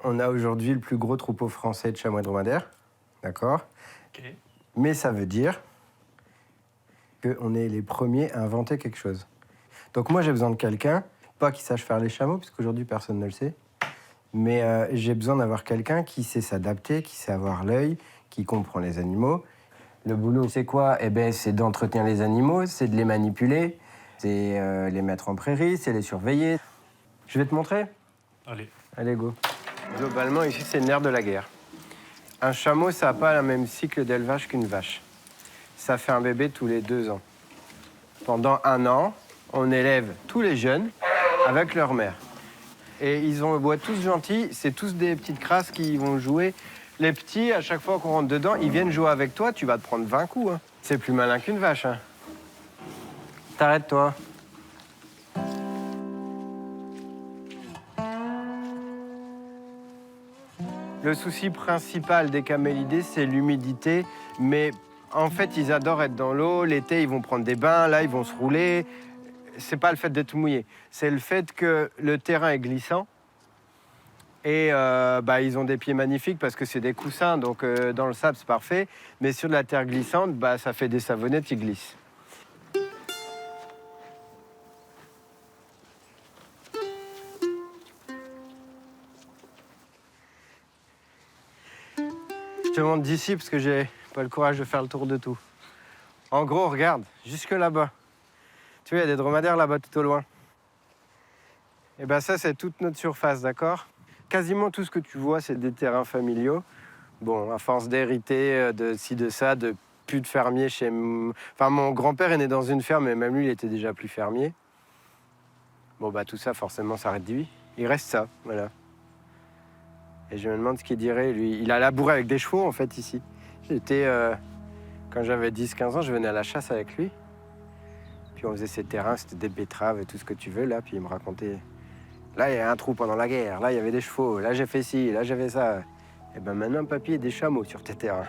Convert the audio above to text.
on a aujourd'hui le plus gros troupeau français de chamois dromadaires. D'accord? Ok. Mais ça veut dire qu'on est les premiers à inventer quelque chose. Donc moi, j'ai besoin de quelqu'un, pas qui sache faire les chameaux, parce qu'aujourd'hui, personne ne le sait, mais j'ai besoin d'avoir quelqu'un qui sait s'adapter, qui sait avoir l'œil, qui comprend les animaux. Le boulot, c'est quoi? Eh ben, c'est d'entretenir les animaux, c'est de les manipuler, c'est les mettre en prairie, c'est les surveiller. Je vais te montrer? Allez. Allez, go. Globalement, ici, c'est le nerf de la guerre. Un chameau, ça n'a pas le même cycle d'élevage qu'une vache. Ça fait un bébé tous les 2 ans. Pendant 1 an, on élève tous les jeunes avec leur mère. Et ils ont beau être tous gentils, c'est tous des petites crasses qui vont jouer. Les petits, à chaque fois qu'on rentre dedans, ils viennent jouer avec toi, tu vas te prendre 20 coups. Hein. C'est plus malin qu'une vache. Hein. T'arrêtes, toi. Le souci principal des camélidés, c'est l'humidité. Mais en fait, ils adorent être dans l'eau. L'été, ils vont prendre des bains. Là, ils vont se rouler. C'est pas le fait d'être mouillé. C'est le fait que le terrain est glissant. Et ils ont des pieds magnifiques parce que c'est des coussins. Donc, dans le sable, c'est parfait. Mais sur de la terre glissante, ça fait des savonnettes qui glissent. Je te montre d'ici parce que j'ai pas le courage de faire le tour de tout. En gros, regarde, jusque là-bas. Tu vois, il y a des dromadaires là-bas tout au loin. Et ça, c'est toute notre surface, d'accord? Quasiment tout ce que tu vois, c'est des terrains familiaux. Bon, à force d'hériter de ci, de ça, de plus de fermier chez... Enfin, mon grand-père est né dans une ferme, mais même lui, il était déjà plus fermier. Bon, tout ça, forcément, ça réduit. Il reste ça, voilà. Et je me demande ce qu'il dirait, lui. Il a labouré avec des chevaux, en fait, ici. Quand j'avais 10-15 ans, je venais à la chasse avec lui. Puis on faisait ces terrains, c'était des betteraves et tout ce que tu veux, là. Puis il me racontait... Là, il y a un trou pendant la guerre. Là, il y avait des chevaux. Là, j'ai fait ci. Là, j'ai fait ça. Et maintenant, papy, il y a des chameaux sur tes terrains.